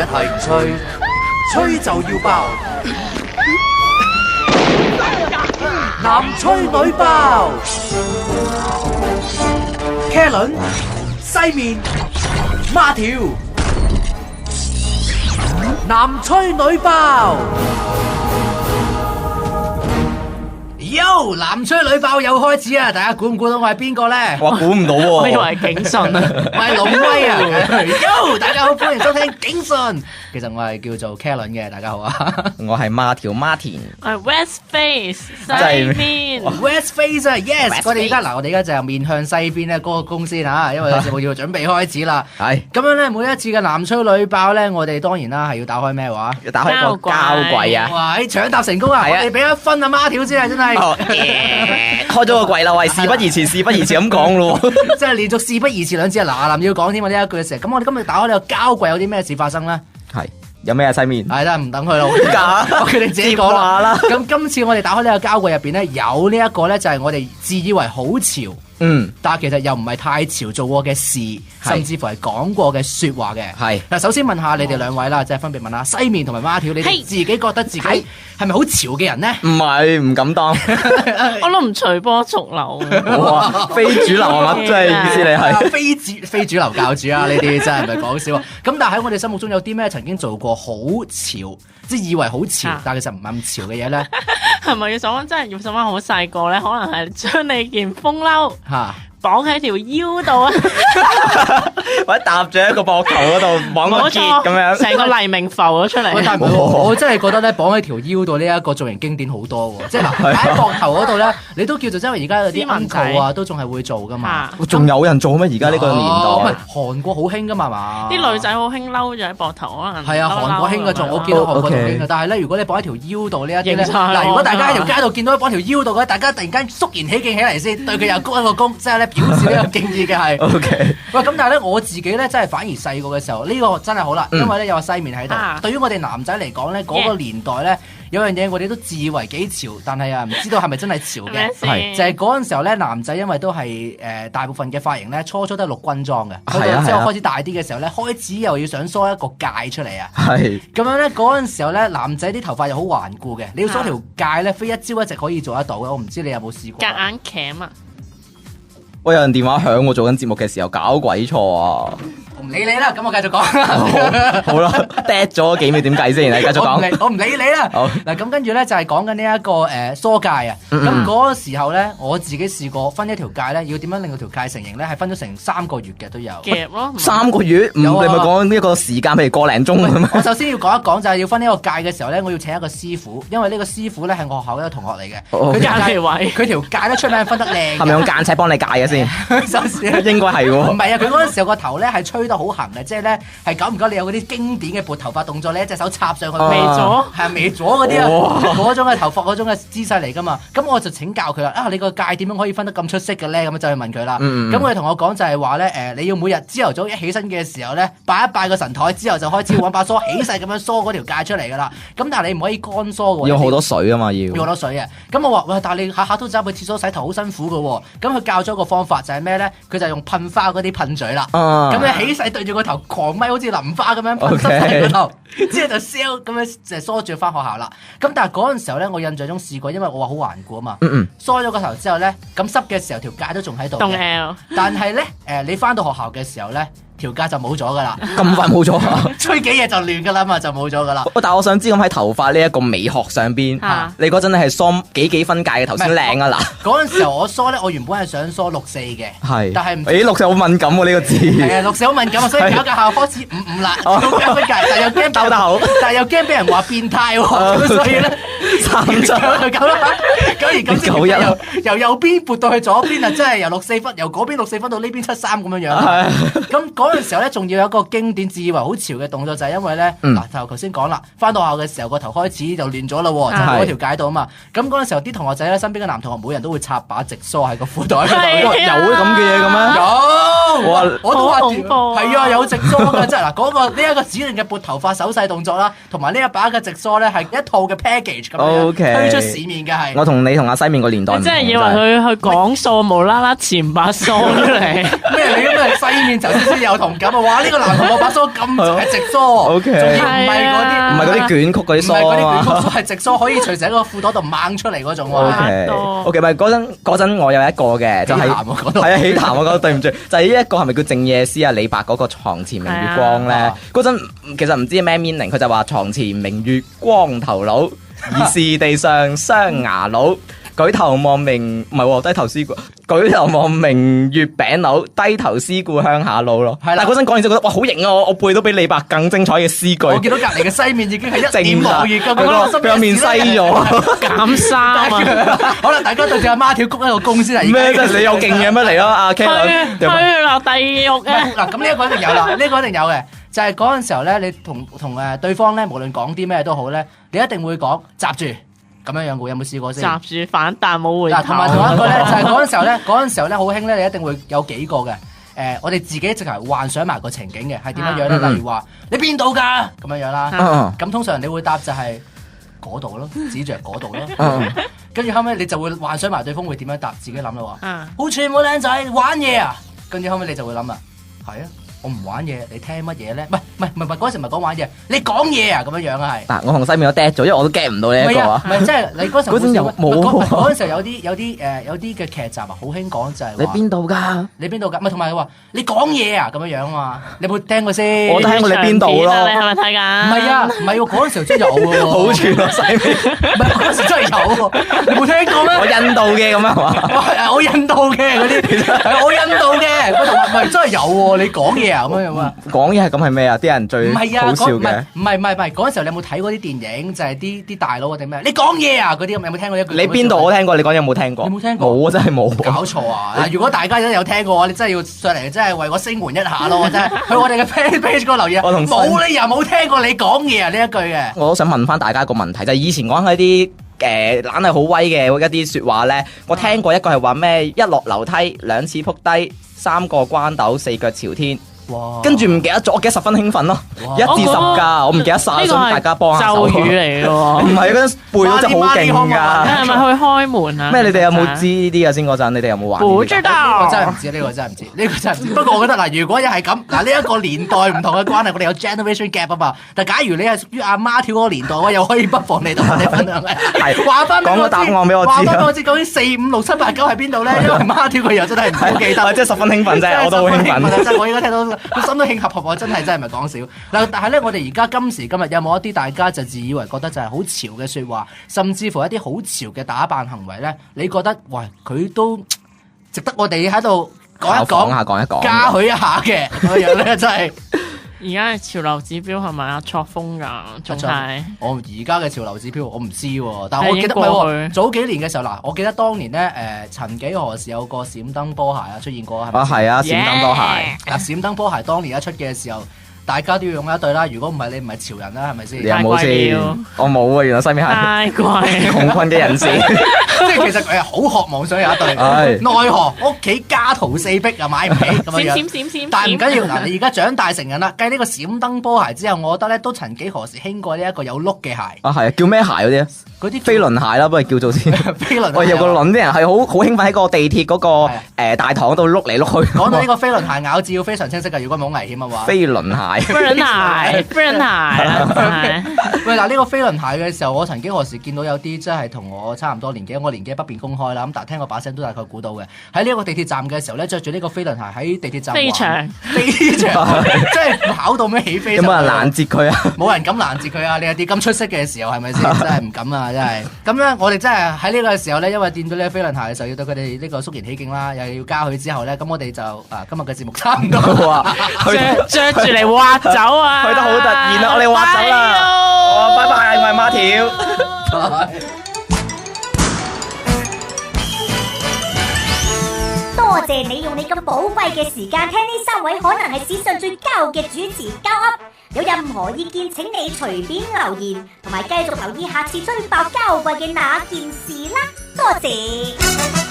係吹，吹就要爆，男吹女爆，K輪、西面、孖條，男吹女爆。Yo， 男吹女爆又開始啊！大家估唔估到我係邊個咧？我估唔到喎，我以為係警訊啊，我係龍威啊！Yo， 大家好，歡迎收聽警訊。其實我係叫做 K 輪嘅，大家好啊！我係孖條Martin，我係 West Face 西邊 West Face 啊 ，Yes！ 我哋而家就面向西邊咧嗰個公先嚇，因為節目要準備開始啦。係咁樣咧，每一次嘅男吹女爆咧，我哋當然啦係要打開咩話？要打開個膠櫃啊！哇！搶答成功啊！我哋俾一分啊孖條先啊，真係。開咗個櫃啦，喂！事不宜遲，事不宜遲咁講咯喎，即係連續事不宜遲兩次啊！嗱，要講添啊呢一句嘅時候，咁我哋今日打開呢個膠櫃有啲咩事發生咧？係有咩啊？西面係啦，唔等佢啦，我決定自己講接話啦。咁今次我哋打開呢個膠櫃入邊咧，有呢一個咧就係我哋自以為好潮。但係其實又唔係太潮做過嘅事，甚至乎係講過嘅説話嘅。係嗱，首先問下你哋兩位啦，即係分別問下西面同埋孖條，你哋自己覺得自己係咪好潮嘅人呢？唔係，唔敢當。我都唔隨波逐流。哇，非主流啊嘛，真係意思你係非主流教主啊！呢啲真係唔係講笑啊！咁但係喺我哋心目中有啲咩曾經做過好潮，即係以為好潮，但係其實唔係咁潮嘅嘢咧？係咪要想翻真係要想翻好細個咧？可能係將你件風褸綁喺條腰度啊，或者搭住喺個膊頭嗰度綁個結咁樣，成個黎明浮咗出嚟。但係我真係覺得咧，綁喺條腰度呢一個造型經典好多喎。即係嗱，喺膊頭嗰度咧，你都叫做因為而家有啲 uncle 啊，都仲係會做噶嘛。仲有人做咩？而家呢個年代，唔係韓國好興噶嘛嘛。啲女仔好興嬲咗喺膊頭，可能係啊，韓國興嘅做，我見到韓國都興嘅。但係咧，如果你綁喺條腰度呢一啲咧，嗱，如果大家喺條街度見到綁條腰度嘅，大家突然間肅然起敬起嚟先，對佢又鞠一個躬，即係咧表示呢個敬意嘅係。OK。喂，咁但係咧，我自己咧真係反而細個嘅時候，呢個真係好啦，因為咧有個西面喺度。對於我哋男仔嚟講咧，嗰個年代咧，有樣嘢我哋都自以為幾潮，但係啊唔知道係咪真係潮嘅。係就係嗰陣時候咧，男仔因為都係大部分嘅髮型咧，初都係綠軍裝嘅。係啊。之後開始大啲嘅時候咧，開始又要想梳一個戒出嚟啊。係。咁樣咧，嗰陣時候咧，男仔啲頭髮又好頑固嘅，你要梳條戒咧，非一朝一夕可以做得到嘅。我唔知你有冇試過？夾硬鉗啊！喂，有人電話響，我做緊節目嘅時候搞鬼錯啊！唔理你啦，咁我繼續講。好啦，dead 咗幾秒點計先？你繼續講。我唔理你啦。好嗱，咁跟住咧就係講緊呢一個梳戒啊。咁嗰個時候咧，我自己試過分一條戒咧，要點樣令到條戒成型咧？係分咗成3個月嘅都有。夾咯，3個月？你咪講呢一個時間，譬如個零鐘咁。我首先要講一講就係要分呢個戒嘅時候咧，我要請一個師傅，因為呢個師傅咧係我學校一個同學嚟嘅。佢條戒咧出名分得靚。係咪用間尺幫你戒嘅先？首先應該係喎。唔係啊，佢嗰陣時候個頭咧係吹得好行嘅，即係咧係久唔久你有嗰啲經典嘅撥頭髮動作，你一隻手插上去，微咗，係微咗嗰啲啊，嗰種嘅頭髮嗰種嘅姿勢嚟噶嘛。咁我就請教佢啦，你個戒點樣可以分得咁出色嘅咧？咁就去問佢啦。咁佢同我講就係話咧，你要每日朝頭早一起身嘅時候咧，拜一拜個神台之後就開始揾把梳起勢咁樣梳嗰條戒出嚟噶啦。咁但係你唔可以乾梳嘅喎，要好多水啊嘛，要好多水啊。咁我話喂，但係你下下都走去廁所洗頭好辛苦嘅喎。咁佢教咗個方法就係咩咧？佢就用噴花嗰啲噴嘴啦。咁你起勢對住個頭狂咪，好似淋花咁樣噴濕晒個頭，之後就 sell 咁樣就梳住翻學校啦。咁但係嗰陣時候咧，我印象中試過，因為我話好頑固啊嘛。梳咗個頭之後咧，咁濕嘅時候條戒都仲喺度嘅。但係咧，你翻到學校嘅時候咧，條戒就冇咗噶啦。咁快冇咗？吹幾日就亂噶啦嘛，就冇咗噶啦。但係我想知咁喺頭髮呢一個美學上邊，你嗰陣係梳幾分界嘅頭先靚啊嗱？嗰陣時候我梳咧，我原本係想梳6/4嘅，係，但係唔6/4好敏感喎呢個字。係啊，6/4好敏感啊，所以搞下開始5/5啦，5分界，但係又驚兜得好，但係又驚俾人話變態喎，所以咧3就咁啦。咁而今次由右邊撥到去左邊啊，真係由6/4分，由嗰邊6/4分到呢邊7/3咁樣樣。咁嗰陣時候咧，仲要有一個經典自以為好潮嘅動作，就係因為咧，嗱，就頭先講啦，翻到學校嘅時候個頭開始就亂咗啦，就嗰條戒度啊嘛。咁嗰陣時候啲同學仔咧，身邊嘅男同學每人都會插把直梳喺個褲袋嗰度。有啲咁嘅嘢嘅咩？有，我都話係啊，有直梳嘅，即係嗱，嗰個呢一個指定嘅撥頭髮手勢動作啦，同埋呢一把嘅直梳咧，係一套嘅 package 咁樣推出市面嘅係。我同你同阿西面個年代唔同。你真係以為佢去講數，無啦啦潛把梳出嚟咩？你咁係西面頭先有同感啊！哇，呢個男同學把梳咁係直梳，仲要唔係嗰啲捲曲嗰啲梳，唔係嗰啲捲曲梳，係直梳可以隨時喺個褲袋度掹出嚟嗰種喎。OK，咪嗰陣我有一個嘅，就係係啊喜談我覺得對唔住，就係呢一個係咪叫靜夜思啊？李白嗰個床前明月光咧，嗰陣其實唔知咩 meaning，佢就話床前明月光頭佬，疑是地上雙牙佬。舉頭望明唔係喎，低頭思故。舉頭望明月餅佬，低頭思故鄉下佬咯。係啦，但係嗰陣講完之後覺得哇好型啊！我背到比李白更精彩嘅詩句。我見到隔離嘅西面已經係一點望月咁樣，佢個面西咗，減衫啊！好啦，大家對住阿媽條鞠一個躬先啦。咩？真係你有勁嘅咩嚟咯？阿 K 去落地獄嘅。嗱，咁呢一個一定有啦，呢個一定有嘅。就係嗰陣時候咧，你同對方咧，無論講啲咩都好咧，你一定會講閘住。咁樣嘅，有冇試過先？閘住反彈冇回頭。同埋同一個咧，就係嗰陣時候咧，好興咧，你一定會有幾個嘅。我哋自己直頭幻想埋個情景嘅，係點樣樣咧？例如話你邊度㗎？咁樣樣啦。咁通常你會答就係嗰度咯，指住嗰度咯。跟住後尾你就會幻想埋對方會點樣答，自己諗啦喎。好似冇靚仔玩嘢啊！跟住後尾你就會諗啦，係啊。我唔玩嘢，你聽乜嘢咧？唔係嗰時唔係講玩嘢，你講嘢啊咁樣樣啊係。嗱，我同西面都 dead 咗，因為我都 get 唔到呢一個啊。唔係即係你嗰時候冇嗰陣時候有啲嘅劇集啊，好興講就係你邊度㗎？你邊度㗎？唔係同埋佢話你講嘢啊咁樣樣啊嘛。你有冇聽過先？我聽過你邊度咯。你係咪睇㗎？唔係啊，唔係喎，嗰陣時候真係有喎。好串啊，西面。唔係嗰陣時真係有喎，你冇聽過咩？我印度嘅咁樣係嘛？我印度嘅嗰啲係我印度嘅，唔係真係有喎。你講嘢啊咁樣啊？講嘢係咁係咩啊？啲人最好笑嘅。唔係嗰陣時候你有冇睇過啲電影？就係啲大佬定咩？你講嘢啊嗰啲咁，有冇聽過一句？你邊度我聽過？你講有冇聽過？你冇聽過？冇啊，真係冇。搞錯啊！嗱，如果大家真係有聽過嘅話，你真係要上嚟，真係為我聲援一下咯！真係去我哋嘅 page 嗰度留言。冇理由冇聽過你講嘢啊呢一句嘅。我都想問翻大家一個問題，就係以前講嗰啲懶係好威嘅一啲説話咧，我聽過一個係話咩？一落樓梯兩次撲低，三個關斗四腳朝天。跟住唔記得咗，我記得十分興奮咯，1至10㗎，我唔記得晒，想大家幫下手。咒語嚟嘅喎，唔係嗰陣背到真係好勁㗎。係咪去開門啊？咩？你哋有冇知呢啲啊？先嗰陣，你哋有冇玩？唔知道，呢個真係唔知，呢個真係唔知，呢個真係唔知。不過我覺得嗱，如果又係咁，嗱呢一個年代唔同嘅關係，我哋有 generation gap 啊嘛。但假如你係屬於阿媽跳嗰個年代，我又可以不妨嚟同我哋分享嘅。係話翻講個答案俾我知。話翻我知究竟4、5、6、7、8、9係邊度咧？因為媽跳佢又真係唔好記得。即係十分興奮啫，我都好興奮。真係我而家聽到個心都興合。我真係唔係講笑嗱，但係咧，我哋而家今時今日有冇一啲大家就自以為覺得就係好潮嘅説話，甚至乎一啲好潮嘅打扮行為咧？你覺得喂佢都值得我哋喺度講一講，嘉許一下嘅咁樣咧，真係。而家嘅潮流指標係咪阿錯風㗎？仲係我而家嘅潮流指標我唔知喎，但係我記得唔係喎，早幾年嘅時候嗱，我記得當年咧曾幾何時有個閃燈波鞋啊出現過係咪？啊係啊，閃燈波鞋嗱，閃燈波鞋當年一出嘅時候，大家都要用一對啦。如果唔係你唔係潮人啦，係咪先？你有冇先？我冇啊，原來西面係太貴，窮困嘅人士。即係其實佢係好渴望想有一對，奈何屋企家徒四壁又買唔起咁樣樣。但係唔緊要嗱，你而家長大成人啦，繼呢個閃燈波鞋之後，我覺得咧都曾幾何時興過呢一個有碌嘅鞋。啊係啊，叫咩鞋嗰啲啊？嗰啲飛輪鞋啦，不如叫做先。飛輪。我有個輪啲人係好興奮喺個地鐵嗰個大堂度碌嚟碌去。講到呢個飛輪鞋咬字要非常清晰㗎，如果唔係好危險啊嘛。飛輪鞋。飛輪鞋。喂嗱，呢個飛輪鞋嘅時候，我曾經何時見到有啲真係同我差唔多年紀，我年紀不便公開啦。咁但係聽我把聲都大概估到嘅。喺呢一個地鐵站嘅時候咧，着住呢個飛輪鞋喺地鐵站飛翔，即係考到咩起飛？有冇人攔截佢啊？冇人敢攔截佢啊！你有啲咁出色嘅時候係咪先？真係唔敢啊！真係。咁咧，我哋真係喺呢個時候咧，因為見到呢個飛輪鞋嘅時候，要對佢哋呢個肅然起敬啦，又要加佢之後咧，咁我哋就今日嘅節目差唔多啊，着住嚟挖走啊！去得好突然啊！我哋挖走啦！拜拜，我係孖條。多謝你用你咁寶貴嘅時間聽呢3位可能係史上最膠嘅主持交噏，有任何意見請你隨便留言，同埋繼續留意下次吹爆膠櫃嘅那件事啦，多謝。